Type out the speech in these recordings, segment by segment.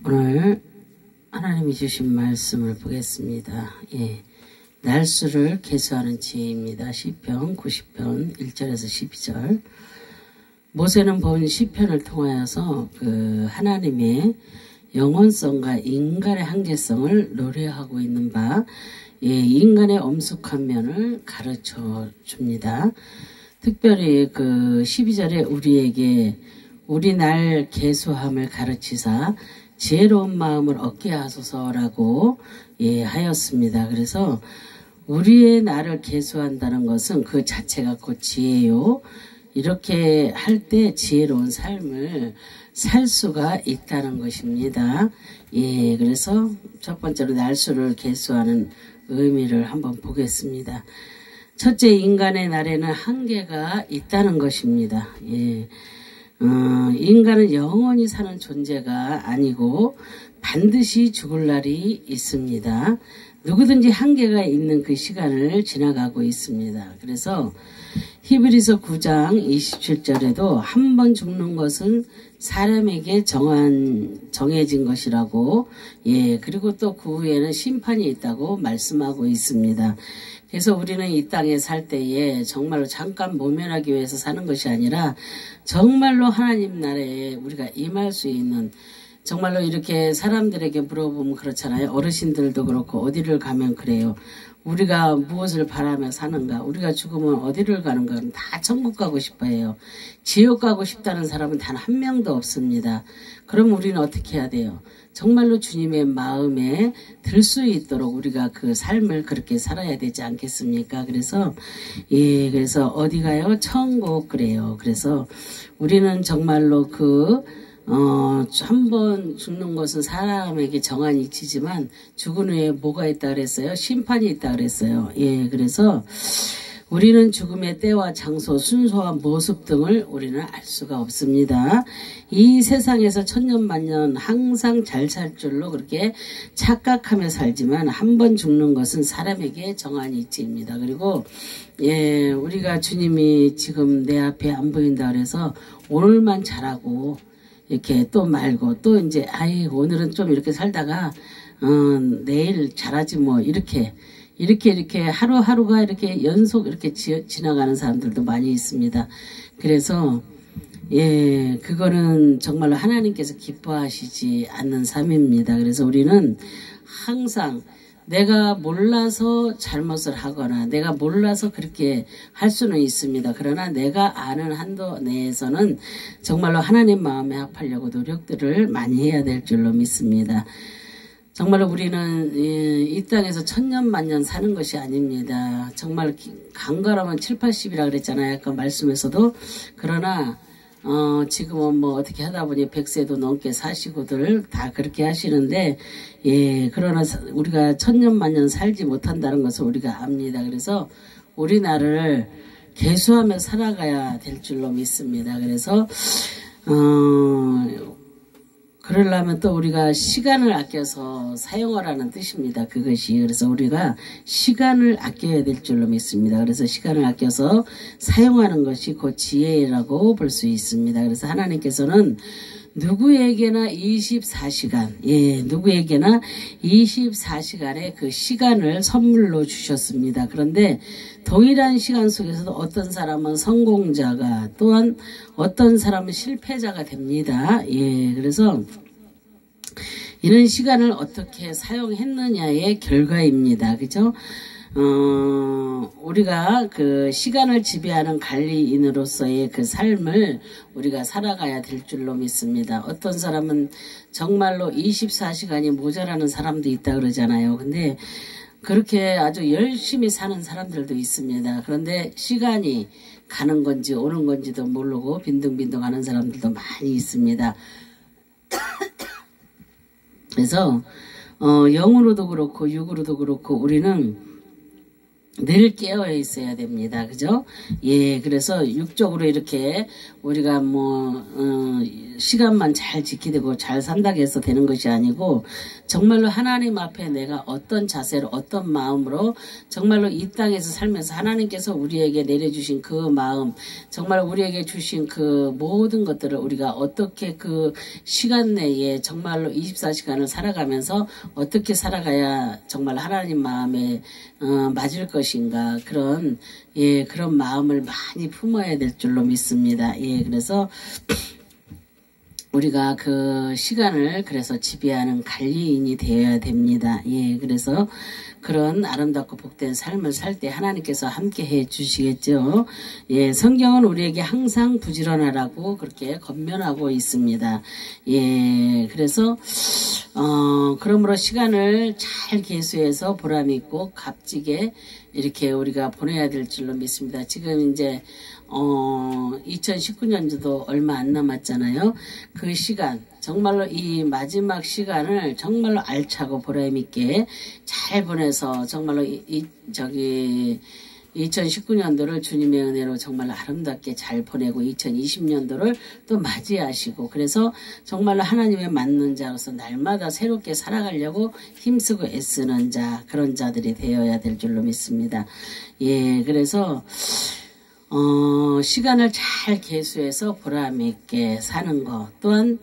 오늘 하나님이 주신 말씀을 보겠습니다. 예, 날수를 계수하는 지혜입니다. 시편 90편 1절에서 12절. 모세는 본 시편을 통하여서 그 하나님의 영원성과 인간의 한계성을 노래하고 있는 바, 예, 인간의 엄숙한 면을 가르쳐 줍니다. 특별히 그 12절에 우리에게 우리 날 계수함을 가르치사 지혜로운 마음을 얻게 하소서라고 예, 하였습니다. 그래서 우리의 날을 계수한다는 것은 그 자체가 곧 지혜요. 이렇게 할 때 지혜로운 삶을 살 수가 있다는 것입니다. 예, 그래서 첫 번째로 날수를 계수하는 의미를 한번 보겠습니다. 첫째, 인간의 날에는 한계가 있다는 것입니다. 예. 인간은 영원히 사는 존재가 아니고 반드시 죽을 날이 있습니다. 누구든지 한계가 있는 그 시간을 지나가고 있습니다. 그래서 히브리서 9장 27절에도 한 번 죽는 것은 사람에게 정해진 것이라고, 예, 그리고 또 그 후에는 심판이 있다고 말씀하고 있습니다. 그래서 우리는 이 땅에 살 때에 정말로 잠깐 모면하기 위해서 사는 것이 아니라 정말로 하나님 나라에 우리가 임할 수 있는, 정말로 이렇게 사람들에게 물어보면 그렇잖아요. 어르신들도 그렇고 어디를 가면 그래요. 우리가 무엇을 바라며 사는가, 우리가 죽으면 어디를 가는가, 다 천국 가고 싶어 해요. 지옥 가고 싶다는 사람은 단 한 명도 없습니다. 그럼 우리는 어떻게 해야 돼요? 정말로 주님의 마음에 들 수 있도록 우리가 그 삶을 그렇게 살아야 되지 않겠습니까? 그래서 예, 그래서 어디 가요? 천국 그래요. 그래서 우리는 정말로 한 번 죽는 것은 사람에게 정한 이치지만 죽은 후에 뭐가 있다 그랬어요? 심판이 있다 그랬어요. 예, 그래서 우리는 죽음의 때와 장소, 순서와 모습 등을 우리는 알 수가 없습니다. 이 세상에서 천년만년 항상 잘 살 줄로 그렇게 착각하며 살지만 한 번 죽는 것은 사람에게 정한 이치입니다. 그리고 예, 우리가 주님이 지금 내 앞에 안 보인다 그래서 오늘만 잘하고 이렇게 또 말고 또 이제 오늘은 좀 이렇게 살다가 내일 잘하지 뭐 이렇게 하루하루가 이렇게 연속 이렇게 지나가는 사람들도 많이 있습니다. 그래서 예, 그거는 정말로 하나님께서 기뻐하시지 않는 삶입니다. 그래서 우리는 항상 내가 몰라서 잘못을 하거나 내가 몰라서 그렇게 할 수는 있습니다. 그러나 내가 아는 한도 내에서는 정말로 하나님 마음에 합하려고 노력들을 많이 해야 될 줄로 믿습니다. 정말로 우리는 이 땅에서 천년만년 사는 것이 아닙니다. 정말 간거라면 7, 80이라 그랬잖아요. 그 말씀에서도. 그러나 지금은 뭐 어떻게 하다 보니 100세도 넘게 사시고들 다 그렇게 하시는데, 예, 그러나 우리가 천년만년 살지 못한다는 것을 우리가 압니다. 그래서 우리 나를 계수하며 살아가야 될 줄로 믿습니다. 그래서, 그러려면 또 우리가 시간을 아껴서 사용하라는 뜻입니다. 그것이. 그래서 우리가 시간을 아껴야 될 줄로 믿습니다. 그래서 시간을 아껴서 사용하는 것이 곧 지혜라고 볼 수 있습니다. 그래서 하나님께서는 누구에게나 24시간, 예, 누구에게나 24시간의 그 시간을 선물로 주셨습니다. 그런데 동일한 시간 속에서도 어떤 사람은 성공자가, 또한 어떤 사람은 실패자가 됩니다. 예, 그래서 이런 시간을 어떻게 사용했느냐의 결과입니다. 그죠? 우리가 그 시간을 지배하는 관리인으로서의 그 삶을 우리가 살아가야 될 줄로 믿습니다. 어떤 사람은 정말로 24시간이 모자라는 사람도 있다 그러잖아요. 근데 그렇게 아주 열심히 사는 사람들도 있습니다. 그런데 시간이 가는 건지 오는 건지도 모르고 빈둥빈둥 하는 사람들도 많이 있습니다. 그래서 영으로도 그렇고 육으로도 그렇고 우리는 늘 깨어 있어야 됩니다. 그죠? 예, 그래서 육적으로 이렇게 우리가 시간만 잘 지키고 잘 산다고 해서 되는 것이 아니고, 정말로 하나님 앞에 내가 어떤 자세로, 어떤 마음으로, 정말로 이 땅에서 살면서 하나님께서 우리에게 내려주신 그 마음, 정말 우리에게 주신 그 모든 것들을 우리가 어떻게 그 시간 내에 정말로 24시간을 살아가면서 어떻게 살아가야 정말 하나님 마음에 맞을 것인가, 그런 그런 마음을 많이 품어야 될 줄로 믿습니다. 예, 그래서 우리가 그 시간을 그래서 지배하는 관리인이 되어야 됩니다. 예, 그래서 그런 아름답고 복된 삶을 살 때 하나님께서 함께 해 주시겠죠. 예, 성경은 우리에게 항상 부지런하라고 그렇게 권면하고 있습니다. 예, 그래서 그러므로 시간을 잘 계수해서 보람있고 값지게 이렇게 우리가 보내야 될 줄로 믿습니다. 지금 이제 2019년도도 얼마 안 남았잖아요. 그 시간, 정말로 이 마지막 시간을 정말로 알차고 보람있게 잘 보내서 정말로 2019년도를 주님의 은혜로 정말 아름답게 잘 보내고 2020년도를 또 맞이하시고, 그래서 정말로 하나님의 맞는 자로서 날마다 새롭게 살아가려고 힘쓰고 애쓰는 자, 그런 자들이 되어야 될 줄로 믿습니다. 예, 그래서 시간을 잘 계수해서 보람있게 사는 것, 또한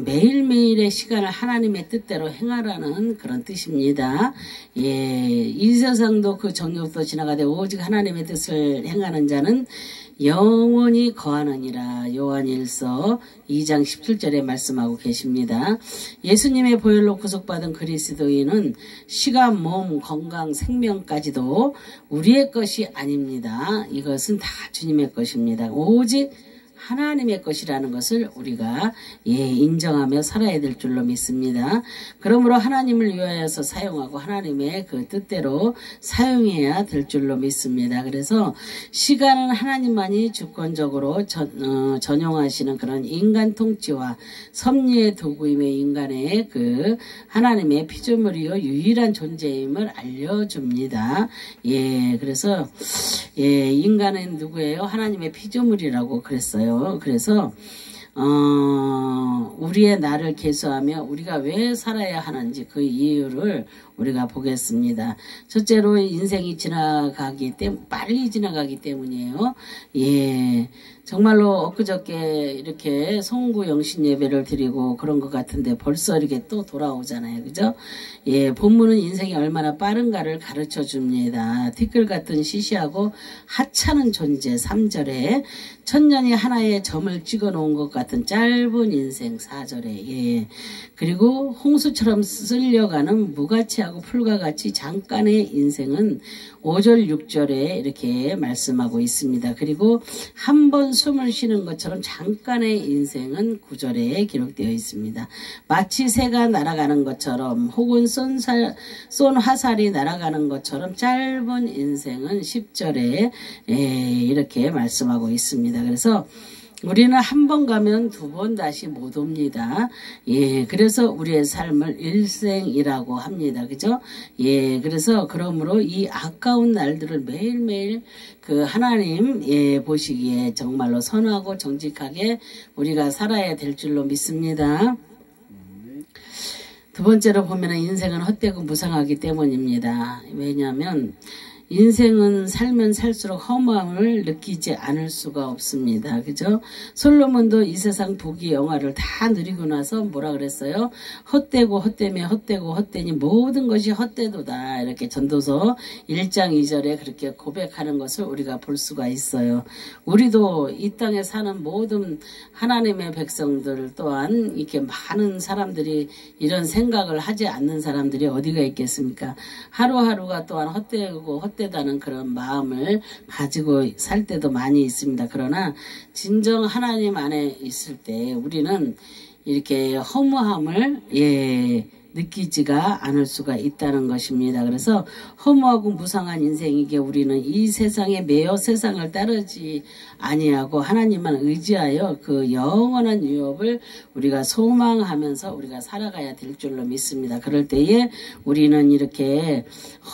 매일매일의 시간을 하나님의 뜻대로 행하라는 그런 뜻입니다. 예, 이 세상도 그 정욕도 지나가되 오직 하나님의 뜻을 행하는 자는 영원히 거하느니라. 요한일서 2장 17절에 말씀하고 계십니다. 예수님의 보혈로 구속받은 그리스도인은 시간, 몸, 건강, 생명까지도 우리의 것이 아닙니다. 이것은 다 주님의 것입니다. 오직 하나님의 것이라는 것을 우리가 인정하며 살아야 될 줄로 믿습니다. 그러므로 하나님을 위하여서 사용하고 하나님의 그 뜻대로 사용해야 될 줄로 믿습니다. 그래서 시간은 하나님만이 주권적으로 전용하시는 그런 인간 통치와 섭리의 도구임의 인간의 그 하나님의 피조물이요 유일한 존재임을 알려줍니다. 예, 그래서 인간은 누구예요? 하나님의 피조물이라고 그랬어요. 그래서 우리의 나를 계수하며 우리가 왜 살아야 하는지 그 이유를 우리가 보겠습니다. 첫째로 인생이 빨리 지나가기 때문이에요. 예, 정말로 엊그저께 이렇게 송구 영신 예배를 드리고 그런 것 같은데 벌써 이렇게 또 돌아오잖아요. 그죠? 예, 본문은 인생이 얼마나 빠른가를 가르쳐 줍니다. 티끌 같은 시시하고 하찮은 존재 3절에 천년이 하나의 점을 찍어 놓은 것 같은 짧은 인생 4절에 예, 그리고 홍수처럼 쓸려가는 무가치하고 풀과 같이 잠깐의 인생은 5절 6절에 이렇게 말씀하고 있습니다. 그리고 한 번 숨을 쉬는 것처럼 잠깐의 인생은 9절에 기록되어 있습니다. 마치 새가 날아가는 것처럼 혹은 쏜 화살이 날아가는 것처럼 짧은 인생은 10절에 이렇게 말씀하고 있습니다. 그래서 우리는 한 번 가면 두 번 다시 못 옵니다. 예, 그래서 우리의 삶을 일생이라고 합니다. 그죠? 예, 그래서 그러므로 이 아까운 날들을 매일매일 그 하나님 보시기에 정말로 선하고 정직하게 우리가 살아야 될 줄로 믿습니다. 두 번째로 보면 인생은 헛되고 무상하기 때문입니다. 왜냐하면 인생은 살면 살수록 허무함을 느끼지 않을 수가 없습니다. 그죠? 솔로몬도 이 세상 부귀 영화를 다 누리고 나서 뭐라 그랬어요? 헛되고 헛되며 헛되고 헛되니 모든 것이 헛되도다. 이렇게 전도서 1장 2절에 그렇게 고백하는 것을 우리가 볼 수가 있어요. 우리도 이 땅에 사는 모든 하나님의 백성들 또한 이렇게 많은 사람들이 이런 생각을 하지 않는 사람들이 어디가 있겠습니까? 하루하루가 또한 헛되고 헛되다는 그런 마음을 가지고 살 때도 많이 있습니다. 그러나 진정 하나님 안에 있을 때 우리는 이렇게 허무함을 느끼지가 않을 수가 있다는 것입니다. 그래서 허무하고 무상한 인생이기에 우리는 이 세상에 매여 세상을 따르지 아니하고 하나님만 의지하여 그 영원한 유업을 우리가 소망하면서 우리가 살아가야 될 줄로 믿습니다. 그럴 때에 우리는 이렇게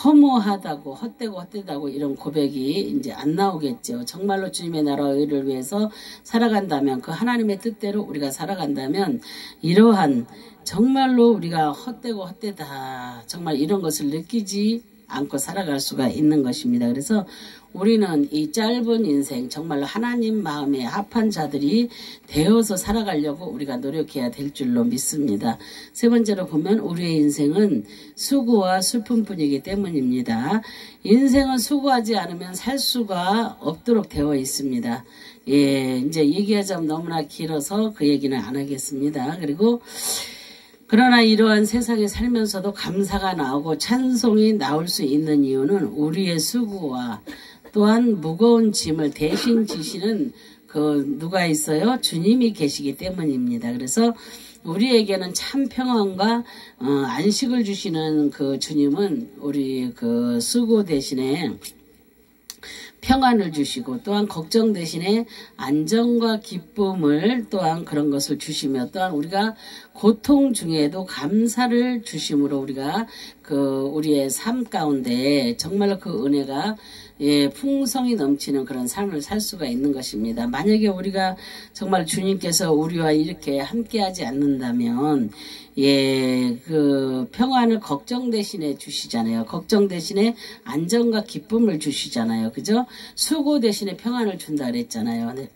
허무하다고 헛되다고 이런 고백이 이제 안 나오겠죠. 정말로 주님의 나라와 의를 위해서 살아간다면, 그 하나님의 뜻대로 우리가 살아간다면 이러한 정말로 우리가 헛되다 정말 이런 것을 느끼지 않고 살아갈 수가 있는 것입니다. 그래서 우리는 이 짧은 인생 정말로 하나님 마음에 합한 자들이 되어서 살아가려고 우리가 노력해야 될 줄로 믿습니다. 세 번째로 보면 우리의 인생은 수고와 슬픔뿐이기 때문입니다. 인생은 수고하지 않으면 살 수가 없도록 되어 있습니다. 예, 이제 얘기하자면 너무나 길어서 그 얘기는 안 하겠습니다. 그리고 그러나 이러한 세상에 살면서도 감사가 나오고 찬송이 나올 수 있는 이유는 우리의 수고와 또한 무거운 짐을 대신 지시는 그 누가 있어요? 주님이 계시기 때문입니다. 그래서 우리에게는 참 평안과 안식을 주시는 그 주님은 우리 그 수고 대신에 평안을 주시고 또한 걱정 대신에 안정과 기쁨을 또한 그런 것을 주시며 또한 우리가 고통 중에도 감사를 주심으로 우리가 그 우리의 삶 가운데 정말로 그 은혜가 예, 풍성이 넘치는 그런 삶을 살 수가 있는 것입니다. 만약에 우리가 정말 주님께서 우리와 이렇게 함께하지 않는다면 예, 그 평안을 걱정 대신에 주시잖아요. 걱정 대신에 안정과 기쁨을 주시잖아요. 그죠? 수고 대신에 평안을 준다 그랬잖아요. 네.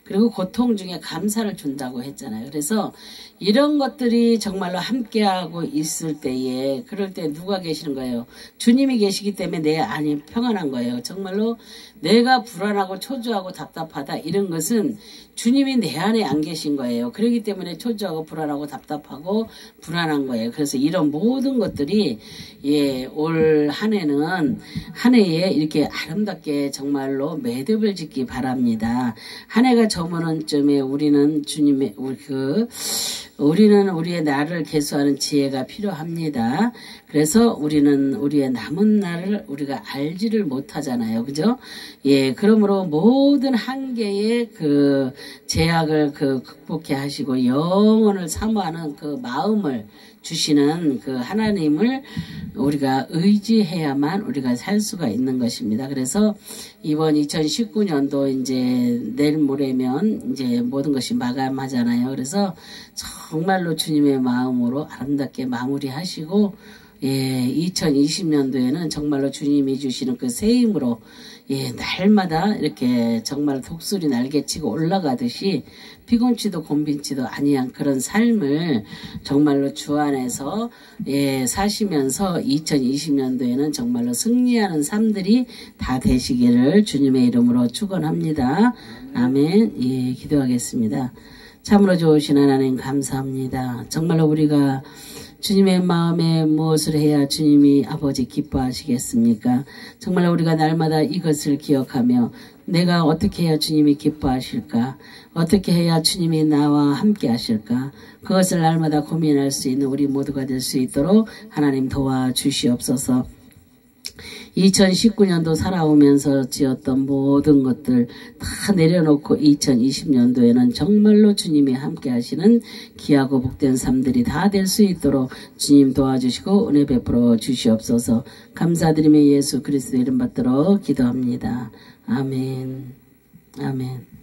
그리고 고통 중에 감사를 준다고 했잖아요. 그래서 이런 것들이 정말로 함께하고 있을 때에 그럴 때 누가 계시는 거예요? 주님이 계시기 때문에 내 안이 평안한 거예요. 정말로 내가 불안하고 초조하고 답답하다 이런 것은 주님이 내 안에 안 계신 거예요. 그렇기 때문에 초조하고 불안하고 답답하고 불안한 거예요. 그래서 이런 모든 것들이 예, 올 한 해는 한 해에 이렇게 아름답게 정말로 매듭을 짓기 바랍니다. 한 해가 저무는 쯤에 우리는 주님의 우리는 우리의 날을 계수하는 지혜가 필요합니다. 그래서 우리는 우리의 남은 날을 우리가 알지를 못하잖아요. 그죠? 예, 그러므로 모든 한계의 그 제약을 극복해 하시고 영혼을 사모하는 그 마음을 주시는 그 하나님을 우리가 의지해야만 우리가 살 수가 있는 것입니다. 그래서 이번 2019년도 이제 내일 모레면 이제 모든 것이 마감하잖아요. 그래서 정말로 주님의 마음으로 아름답게 마무리하시고 예, 2020년도에는 정말로 주님이 주시는 그 새 힘으로 예, 날마다 이렇게 정말 독수리 날개치고 올라가듯이 피곤치도 곤빈치도 아니한 그런 삶을 정말로 주 안에서 예, 사시면서 2020년도에는 정말로 승리하는 삶들이 다 되시기를 주님의 이름으로 축원합니다. 아멘. 예, 기도하겠습니다. 참으로 좋으신 하나님 감사합니다. 정말로 우리가 주님의 마음에 무엇을 해야 주님이 아버지 기뻐하시겠습니까? 정말 우리가 날마다 이것을 기억하며 내가 어떻게 해야 주님이 기뻐하실까? 어떻게 해야 주님이 나와 함께 하실까? 그것을 날마다 고민할 수 있는 우리 모두가 될 수 있도록 하나님 도와주시옵소서. 2019년도 살아오면서 지었던 모든 것들 다 내려놓고 2020년도에는 정말로 주님이 함께 하시는 귀하고 복된 삶들이 다 될 수 있도록 주님 도와주시고 은혜 베풀어 주시옵소서. 감사드리며 예수 그리스도의 이름 받들어 기도합니다. 아멘. 아멘.